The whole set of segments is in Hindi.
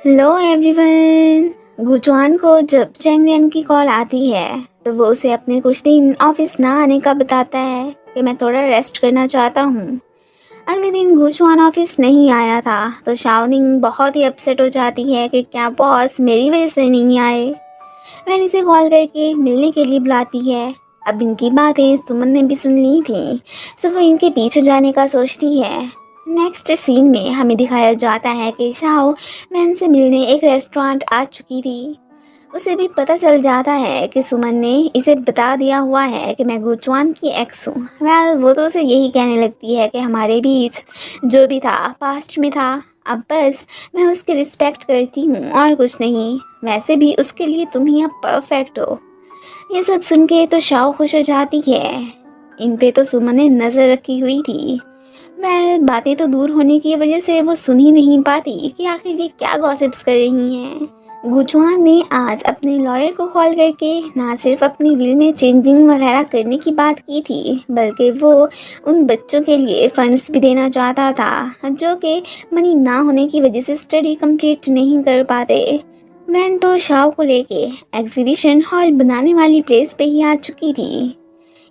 Hello everyone. गुचुआन को जब चैंग की कॉल आती है तो वो उसे अपने कुछ दिन ऑफिस ना आने का बताता है कि मैं थोड़ा रेस्ट करना चाहता हूँ। अगले दिन गुचुआन ऑफिस नहीं आया था तो शाओनिंग बहुत ही अपसेट हो जाती है कि क्या बॉस मेरी वजह से नहीं आए। मैंने इसे कॉल करके मिलने के लिए बुलाती है। अब इनकी बातें सुमन ने भी सुन ली थी, सो वो इनके पीछे जाने का सोचती है। नेक्स्ट सीन में हमें दिखाया जाता है कि शाओ वैन से मिलने एक रेस्टोरेंट आ चुकी थी। उसे भी पता चल जाता है कि सुमन ने इसे बता दिया हुआ है कि मैं गुचुआन की एक्स हूँ। वेल वो तो उसे यही कहने लगती है कि हमारे बीच जो भी था पास्ट में था, अब बस मैं उसकी रिस्पेक्ट करती हूँ और कुछ नहीं। वैसे भी उसके लिए तुम ही अब परफेक्ट हो। ये सब सुन के तो शाओ खुश हो जाती है। इन पे तो सुमन ने नज़र रखी हुई थी। वेल बातें तो दूर होने की वजह से वो सुन ही नहीं पाती कि आखिर ये क्या गॉसिप्स कर रही हैं। गुचुआन ने आज अपने लॉयर को कॉल करके ना सिर्फ अपनी विल में चेंजिंग वगैरह करने की बात की थी, बल्कि वो उन बच्चों के लिए फंड्स भी देना चाहता था जो कि मनी ना होने की वजह से स्टडी कंप्लीट नहीं कर पाते। वैन तो शाव को लेके एग्जीबिशन हॉल बनाने वाली प्लेस पे ही आ चुकी थी।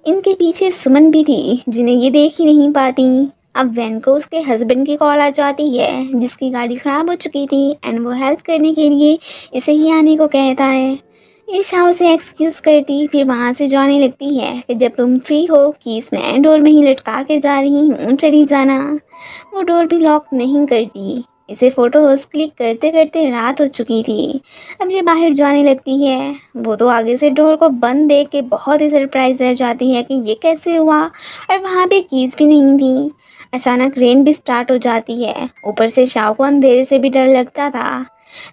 इनके पीछे सुमन भी थी जिन्हें ये देख ही नहीं पाती। अब वैन को उसके हस्बैंड की कॉल आ जाती है जिसकी गाड़ी ख़राब हो चुकी थी एंड वो हेल्प करने के लिए इसे ही आने को कहता है। ये शाव से एक्सक्यूज़ करती फिर वहाँ से जाने लगती है कि जब तुम फ्री हो कीस मैं डोर में ही लटका के जा रही हूँ, चली जाना। वो डोर भी लॉक नहीं करती। इसे फ़ोटोज़ क्लिक करते करते रात हो चुकी थी। अब ये बाहर जाने लगती है। वो तो आगे से डोर को बंद देख के बहुत ही सरप्राइज रह जाती है कि ये कैसे हुआ, और वहाँ पे कीज़ भी नहीं थी। अचानक रेन भी स्टार्ट हो जाती है। ऊपर से शाओ को अंधेरे से भी डर लगता था।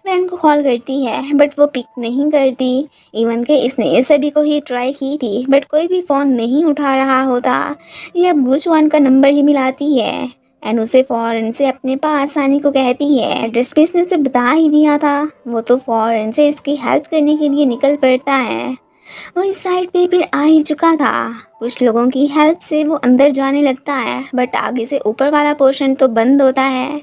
वैन को कॉल करती है बट वो पिक नहीं करती। इवन के इसने सभी को ही ट्राई की थी बट कोई भी फ़ोन नहीं उठा रहा होता। ये अब गुचवान का नंबर ही मिलाती है एंड उसे फ़ौरन से अपने पास आने को कहती है। एड्रेस भी इसने उसे बता ही दिया था। वो तो फ़ौरन से इसकी हेल्प करने के लिए निकल पड़ता है। वो इस साइड पे फिर आ ही चुका था। कुछ लोगों की हेल्प से वो अंदर जाने लगता है बट आगे से ऊपर वाला पोर्शन तो बंद होता है।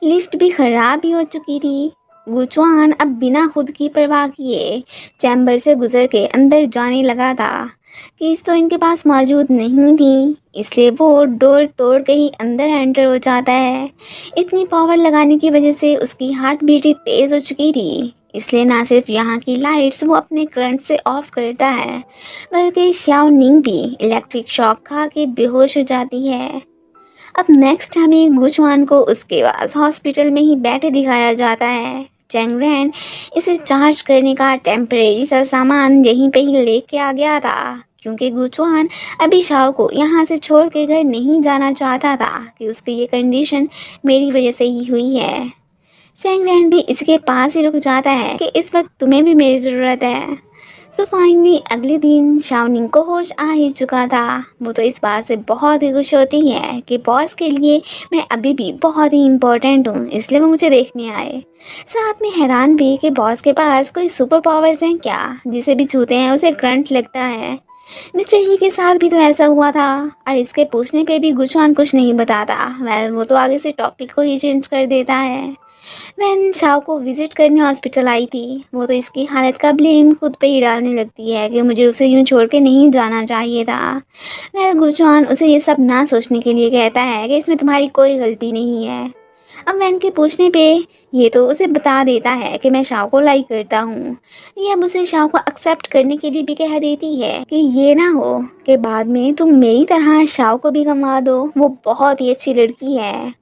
लिफ्ट भी ख़राब ही हो चुकी थी। गुचवान अब बिना खुद की परवाह किए चैम्बर से गुजर के अंदर जाने लगा था। कीज तो इनके पास मौजूद नहीं थी, इसलिए वो डोर तोड़ के ही अंदर एंटर हो जाता है। इतनी पावर लगाने की वजह से उसकी हार्ट बीट तेज़ हो चुकी थी, इसलिए ना सिर्फ यहाँ की लाइट्स वो अपने करंट से ऑफ करता है बल्कि श्याओ निंग भी इलेक्ट्रिक शॉक खा के बेहोश हो जाती है। अब नेक्स्ट हमें गुचवान को उसके पास हॉस्पिटल में ही बैठे दिखाया जाता है। चैंगरैन इसे चार्ज करने का टेम्परेरी सा सामान यहीं पे ही लेके आ गया था क्योंकि गुचवान अभी शाओ को यहाँ से छोड़ के घर नहीं जाना चाहता था कि उसकी ये कंडीशन मेरी वजह से ही हुई है। चैंगरैन भी इसके पास ही रुक जाता है कि इस वक्त तुम्हें भी मेरी ज़रूरत है। सो फाइनली अगले दिन शाओनिंग को होश आ ही चुका था। वो तो इस बात से बहुत ही खुश होती है कि बॉस के लिए मैं अभी भी बहुत ही इम्पोर्टेंट हूँ, इसलिए वो मुझे देखने आए। साथ में हैरान भी कि बॉस के पास कोई सुपर पावर्स हैं क्या, जिसे भी छूते हैं उसे करंट लगता है। मिस्टर ही के साथ भी तो ऐसा हुआ था और इसके पूछने पे भी गुचवान कुछ नहीं बताता। वेल वो तो आगे से टॉपिक को ही चेंज कर देता है। वैन शाओ को विजिट करने हॉस्पिटल आई थी। वो तो इसकी हालत का ब्लेम खुद पे ही डालने लगती है कि मुझे उसे यूं छोड़ के नहीं जाना चाहिए था। वह गुचवान उसे ये सब ना सोचने के लिए कहता है कि इसमें तुम्हारी कोई गलती नहीं है। अब वैन के पूछने पे ये तो उसे बता देता है कि मैं शाओ को लाइक करता हूँ। ये अब उसे शाओ को एक्सेप्ट करने के लिए भी कह देती है कि ये ना हो कि बाद में तुम मेरी तरह शाओ को भी गंवा दो। वो बहुत ही अच्छी लड़की है,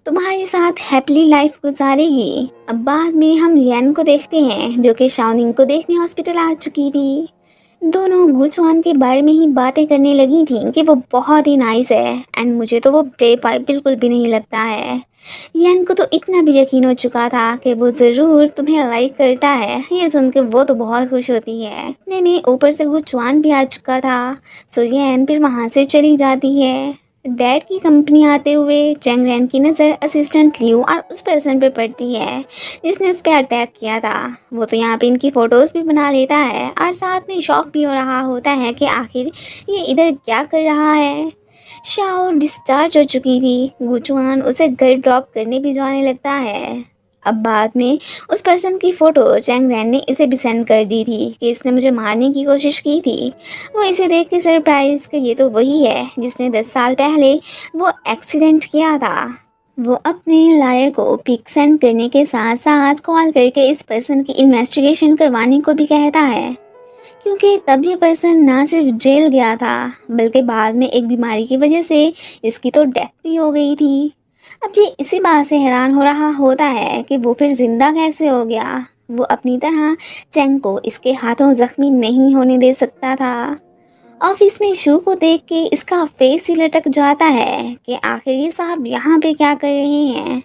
तुम्हारे साथ हैप्पीली लाइफ गुजारेगी। अब बाद में हम लियन को देखते हैं जो कि शाओनिंग को देखने हॉस्पिटल आ चुकी थी। दोनों गुचवान के बारे में ही बातें करने लगी थी कि वो बहुत ही नाइस है एंड मुझे तो वो प्ले बॉय बिल्कुल भी नहीं लगता है। यान को तो इतना भी यकीन हो चुका था कि वो ज़रूर तुम्हें लाइक करता है। ये सुन के वो तो बहुत खुश होती है। इतने में ऊपर से गुचवान भी आ चुका था। सो यान फिर वहाँ से चली जाती है। डैड की कंपनी आते हुए चैंगरैन की नज़र असिस्टेंट लियू और उस पर्सन पे पड़ती है जिसने उस पर अटैक किया था। वो तो यहाँ पे इनकी फ़ोटोज़ भी बना लेता है और साथ में शॉक भी हो रहा होता है कि आखिर ये इधर क्या कर रहा है। शाओ डिस्चार्ज हो चुकी थी। गुचुआन उसे घर ड्रॉप करने भी जाने लगता है। अब बाद में उस पर्सन की फ़ोटो चैंग रैन ने इसे भी सेंड कर दी थी कि इसने मुझे मारने की कोशिश की थी। वो इसे देख के सरप्राइज़ कि ये तो वही है जिसने 10 साल पहले वो एक्सीडेंट किया था। वो अपने लायर को पिक सेंड करने के साथ-साथ कॉल करके इस पर्सन की इन्वेस्टिगेशन करवाने को भी कहता है, क्योंकि तब ये पर्सन ना सिर्फ जेल गया था, बल्कि बाद में एक बीमारी की वजह से इसकी तो डेथ भी हो गई थी। अब ये इसी बात से हैरान हो रहा होता है कि वो फिर ज़िंदा कैसे हो गया। वो अपनी तरह चेंग को इसके हाथों ज़ख्मी नहीं होने दे सकता था। ऑफिस में शू को देख के इसका फेस ही लटक जाता है कि आखिर ये साहब यहाँ पे क्या कर रहे हैं।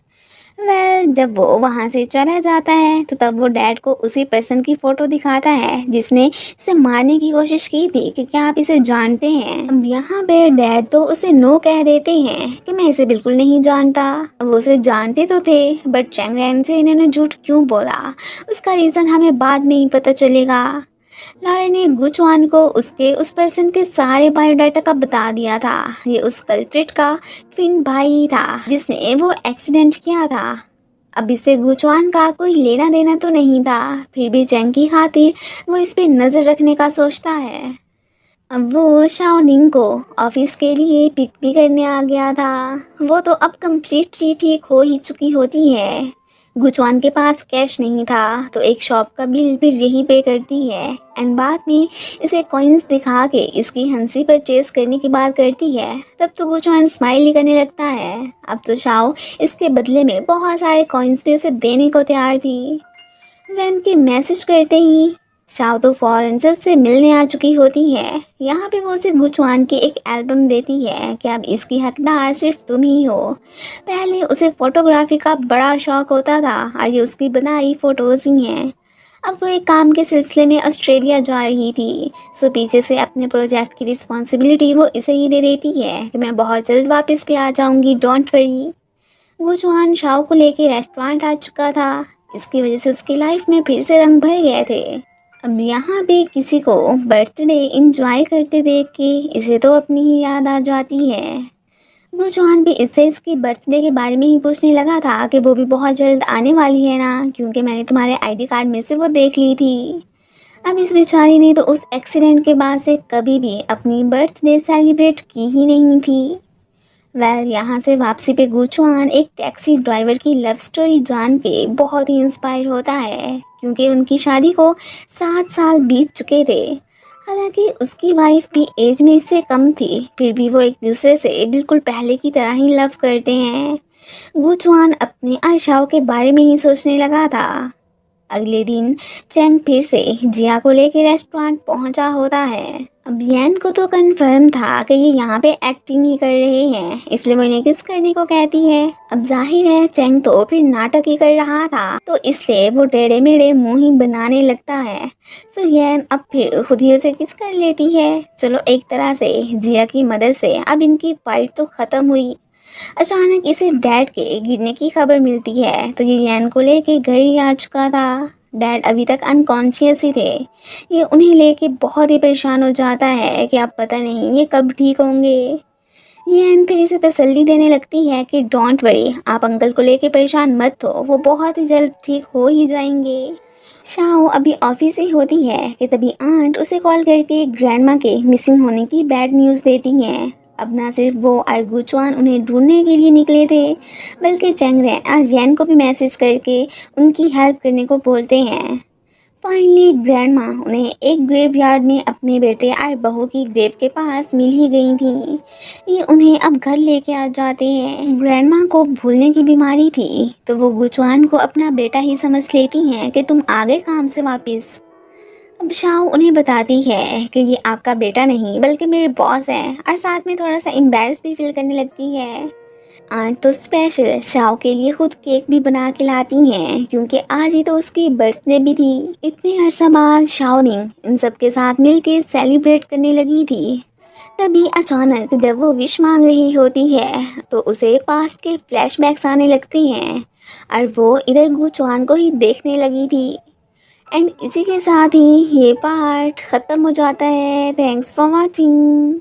जब वो वहाँ से चला जाता है तो तब वो डैड को उसी पर्सन की फ़ोटो दिखाता है जिसने इसे मारने की कोशिश की थी कि क्या आप इसे जानते हैं। अब यहाँ पे डैड तो उसे नो कह देते हैं कि मैं इसे बिल्कुल नहीं जानता। वो उसे जानते तो थे, बट चैंग रैन से इन्होंने झूठ क्यों बोला उसका रीज़न हमें बाद में ही पता चलेगा। लॉयर ने गुचवान को उसके उस पर्सन के सारे बायोडाटा का बता दिया था। ये उस कल्प्रिट का ट्विन भाई था जिसने वो एक्सीडेंट किया था। अब इससे गुचवान का कोई लेना देना तो नहीं था, फिर भी चैंग की खातिर वो इस पे नज़र रखने का सोचता है। अब वो शाओनिंग को ऑफिस के लिए पिक भी करने आ गया था। वो तो अब कम्प्लीटली ठीक हो ही चुकी होती है। गुचवान के पास कैश नहीं था तो एक शॉप का बिल फिर यही पे करती है एंड बाद में इसे कॉइन्स दिखा के इसकी हंसी परचेज करने की बात करती है। तब तो गुचवान स्माइल ही करने लगता है। अब तो शाओ इसके बदले में बहुत सारे कॉइन्स भी उसे देने को तैयार थी। वैन के मैसेज करते ही शाओ तो फौरन से उससे मिलने आ चुकी होती है। यहाँ पे वो उसे गुचवान की एक एल्बम देती है कि अब इसकी हकदार सिर्फ तुम ही हो। पहले उसे फोटोग्राफी का बड़ा शौक होता था और ये उसकी बनाई फ़ोटोज़ ही हैं। अब वो एक काम के सिलसिले में ऑस्ट्रेलिया जा रही थी, सो पीछे से अपने प्रोजेक्ट की रिस्पॉन्सिबिलिटी वो इसे ही दे देती है कि मैं बहुत जल्द वापस भी आ जाऊँगी, डोंट वरी। वो जवान शाओ को लेके रेस्टोरेंट आ चुका था। इसकी वजह से उसकी लाइफ में फिर से रंग भर गए थे। अब यहाँ पे किसी को बर्थडे इंजॉय करते देख के इसे तो अपनी ही याद आ जाती है। वो जवान भी इससे इसकी बर्थडे के बारे में ही पूछने लगा था कि वो भी बहुत जल्द आने वाली है ना, क्योंकि मैंने तुम्हारे आईडी कार्ड में से वो देख ली थी। अब इस बेचारी ने तो उस एक्सीडेंट के बाद से कभी भी अपनी बर्थडे सेलिब्रेट की ही नहीं थी। यहाँ से वापसी पे गुचुआन एक टैक्सी ड्राइवर की लव स्टोरी जान के बहुत ही इंस्पायर होता है, क्योंकि उनकी शादी को 7 साल बीत चुके थे। हालांकि उसकी वाइफ भी एज में इससे कम थी, फिर भी वो एक दूसरे से बिल्कुल पहले की तरह ही लव करते हैं। गुचुआन अपने आशाओं के बारे में ही सोचने लगा था। अगले दिन चैंग फिर से जिया को लेकर रेस्टोरेंट पहुंचा होता है। अब यैन को तो कंफर्म था कि ये यहाँ पे एक्टिंग ही कर रहे हैं, इसलिए वो इन्हें किस करने को कहती है। अब जाहिर है चैंग तो फिर नाटक ही कर रहा था, तो इसलिए वो टेढ़े मेढ़े मुंह ही बनाने लगता है। तो यैन अब फिर खुद ही उसे किस कर लेती है। चलो एक तरह से जिया की मदद से अब इनकी फाइट तो ख़त्म हुई। अचानक इसे डैड के गिरने की खबर मिलती है, तो ये यैन को लेके घर ही आ चुका था। डैड अभी तक अनकॉन्शियस ही थे। ये उन्हें लेके बहुत ही परेशान हो जाता है कि अब पता नहीं ये कब ठीक होंगे। यैन फिर इसे तसल्ली देने लगती है कि डोंट वरी, आप अंकल को लेके परेशान मत हो, वो बहुत ही जल्द ठीक हो ही जाएंगे। शाओ अभी ऑफिस ही होती है कि तभी आंट उसे कॉल करके ग्रैंडमा के मिसिंग होने की बैड न्यूज़ देती हैं। अब ना सिर्फ वो और गुचुआन उन्हें ढूंढने के लिए निकले थे, बल्कि चैंग रैन और यैन को भी मैसेज करके उनकी हेल्प करने को बोलते हैं। फाइनली ग्रैंडमा उन्हें एक ग्रेवयार्ड में अपने बेटे और बहू की ग्रेव के पास मिल ही गई थी। ये उन्हें अब घर लेके आ जाते हैं। ग्रैंडमा को भूलने की बीमारी थी, तो वो गुचुआन को अपना बेटा ही समझ लेती हैं कि तुम आ गए काम से वापस। अब शाओ उन्हें बताती है कि ये आपका बेटा नहीं बल्कि मेरे बॉस हैं, और साथ में थोड़ा सा एम्बैरस भी फील करने लगती है। आंट तो स्पेशल शाओ के लिए खुद केक भी बना के लाती हैं, क्योंकि आज ही तो उसकी बर्थडे भी थी। इतने अरसा बाद शाओनिंग इन सब के साथ मिलके सेलिब्रेट करने लगी थी। तभी अचानक जब वो विश मांग रही होती है तो उसे पास्ट के फ्लैशबैक्स आने लगते हैं, और वो इधर गुचुआन को ही देखने लगी थी। एंड इसी के साथ ही ये पार्ट ख़त्म हो जाता है। Thanks for watching.